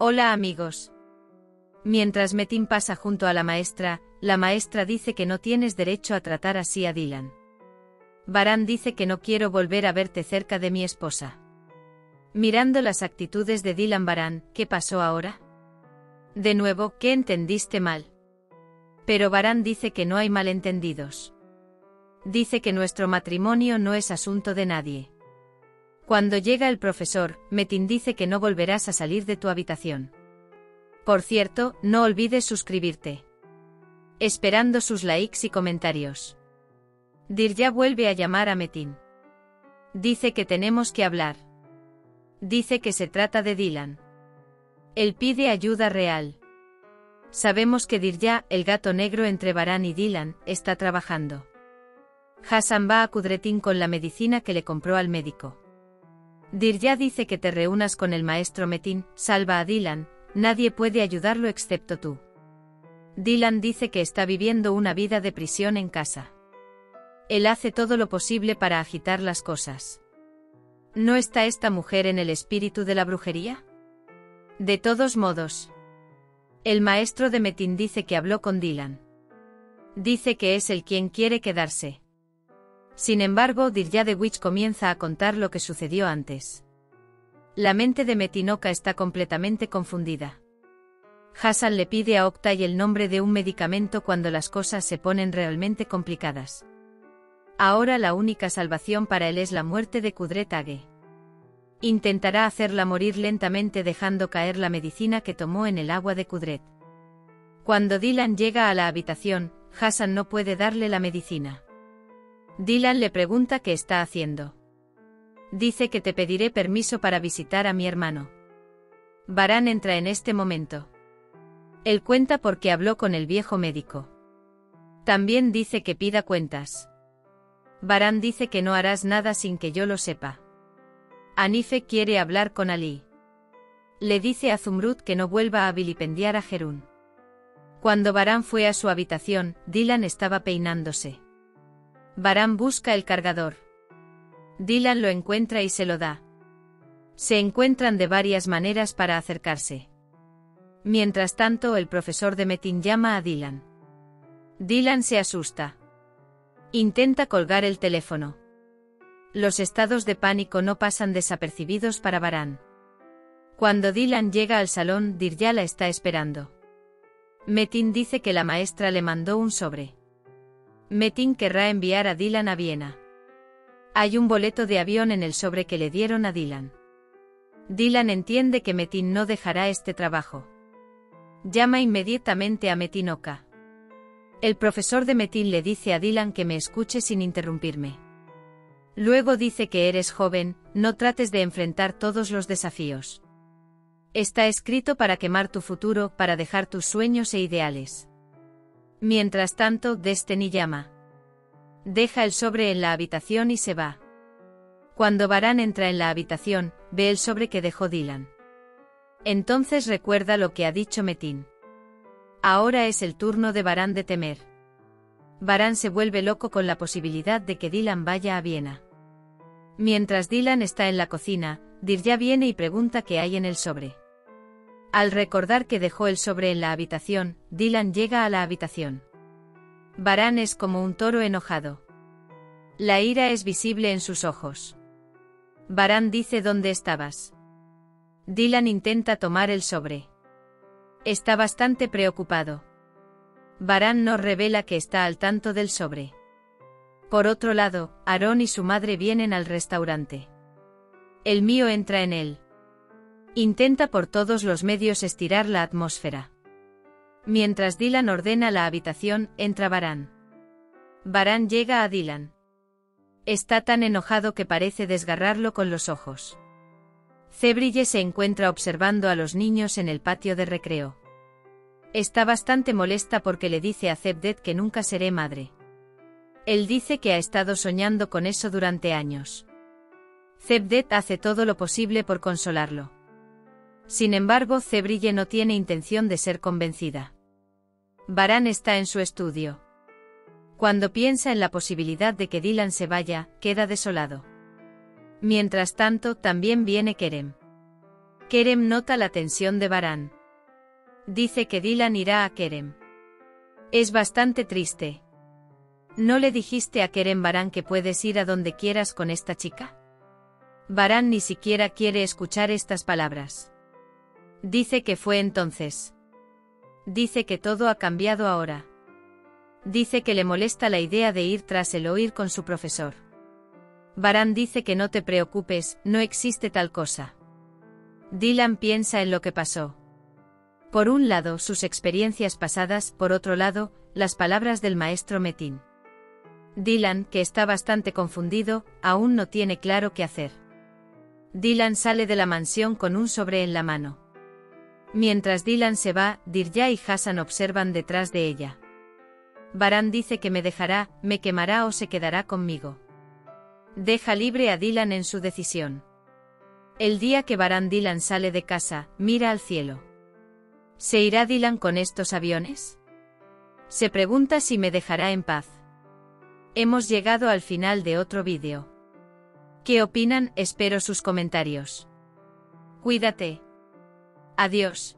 Hola amigos. Mientras Metin pasa junto a la maestra dice que no tienes derecho a tratar así a Dylan. Baran dice que no quiero volver a verte cerca de mi esposa. Mirando las actitudes de Dylan, Baran, ¿qué pasó ahora? De nuevo, ¿qué entendiste mal? Pero Baran dice que no hay malentendidos. Dice que nuestro matrimonio no es asunto de nadie. Cuando llega el profesor, Metin dice que no volverás a salir de tu habitación. Por cierto, no olvides suscribirte. Esperando sus likes y comentarios. Dirya vuelve a llamar a Metin. Dice que tenemos que hablar. Dice que se trata de Dylan. Él pide ayuda real. Sabemos que Dirya, el gato negro entre Baran y Dylan, está trabajando. Hassan va a Kudretin con la medicina que le compró al médico. Dirya dice que te reúnas con el maestro Metin, salva a Dylan, nadie puede ayudarlo excepto tú. Dylan dice que está viviendo una vida de prisión en casa. Él hace todo lo posible para agitar las cosas. ¿No está esta mujer en el espíritu de la brujería? De todos modos. El maestro de Metin dice que habló con Dylan. Dice que es él quien quiere quedarse. Sin embargo, Dirya de Witch comienza a contar lo que sucedió antes. La mente de Metinoka está completamente confundida. Hassan le pide a Oktay el nombre de un medicamento cuando las cosas se ponen realmente complicadas. Ahora la única salvación para él es la muerte de Kudret Age. Intentará hacerla morir lentamente dejando caer la medicina que tomó en el agua de Kudret. Cuando Dylan llega a la habitación, Hassan no puede darle la medicina. Dylan le pregunta qué está haciendo. Dice que te pediré permiso para visitar a mi hermano. Baran entra en este momento. Él cuenta por qué habló con el viejo médico. También dice que pida cuentas. Baran dice que no harás nada sin que yo lo sepa. Anife quiere hablar con Ali. Le dice a Zumrud que no vuelva a vilipendiar a Jerún. Cuando Baran fue a su habitación, Dylan estaba peinándose. Baran busca el cargador. Dylan lo encuentra y se lo da. Se encuentran de varias maneras para acercarse. Mientras tanto, el profesor de Metin llama a Dylan. Dylan se asusta. Intenta colgar el teléfono. Los estados de pánico no pasan desapercibidos para Baran. Cuando Dylan llega al salón, Dirya la está esperando. Metin dice que la maestra le mandó un sobre. Metin querrá enviar a Dylan a Viena. Hay un boleto de avión en el sobre que le dieron a Dylan. Dylan entiende que Metin no dejará este trabajo. Llama inmediatamente a Metinoka. El profesor de Metin le dice a Dylan que me escuche sin interrumpirme. Luego dice que eres joven, no trates de enfrentar todos los desafíos. Está escrito para quemar tu futuro, para dejar tus sueños e ideales. Mientras tanto, Destiny llama. Deja el sobre en la habitación y se va. Cuando Baran entra en la habitación, ve el sobre que dejó Dylan. Entonces recuerda lo que ha dicho Metin. Ahora es el turno de Baran de temer. Baran se vuelve loco con la posibilidad de que Dylan vaya a Viena. Mientras Dylan está en la cocina, Dirya viene y pregunta qué hay en el sobre. Al recordar que dejó el sobre en la habitación, Dylan llega a la habitación. Baran es como un toro enojado. La ira es visible en sus ojos. Baran dice ¿dónde estabas? Dylan intenta tomar el sobre. Está bastante preocupado. Baran no revela que está al tanto del sobre. Por otro lado, Aaron y su madre vienen al restaurante. El mío entra en él. Intenta por todos los medios estirar la atmósfera. Mientras Dylan ordena la habitación, entra Baran. Baran llega a Dylan. Está tan enojado que parece desgarrarlo con los ojos. Zebrille se encuentra observando a los niños en el patio de recreo. Está bastante molesta porque le dice a Zebdet que nunca seré madre. Él dice que ha estado soñando con eso durante años. Zebdet hace todo lo posible por consolarlo. Sin embargo, Zebrille no tiene intención de ser convencida. Baran está en su estudio. Cuando piensa en la posibilidad de que Dylan se vaya, queda desolado. Mientras tanto, también viene Kerem. Kerem nota la tensión de Varane. Dice que Dylan irá a Kerem. Es bastante triste. ¿No le dijiste a Kerem Varane que puedes ir a donde quieras con esta chica? Varane ni siquiera quiere escuchar estas palabras. Dice que fue entonces. Dice que todo ha cambiado ahora. Dice que le molesta la idea de ir tras el oír con su profesor. Varane dice que no te preocupes, no existe tal cosa. Dylan piensa en lo que pasó. Por un lado, sus experiencias pasadas, por otro lado, las palabras del maestro Metin. Dylan, que está bastante confundido, aún no tiene claro qué hacer. Dylan sale de la mansión con un sobre en la mano. Mientras Dylan se va, Dirya y Hassan observan detrás de ella. Varane dice que me dejará, me quemará o se quedará conmigo. Deja libre a Dylan en su decisión. El día que Dylan sale de casa, mira al cielo. ¿Se irá Dylan con estos aviones? Se pregunta si me dejará en paz. Hemos llegado al final de otro vídeo. ¿Qué opinan? Espero sus comentarios. Cuídate. Adiós.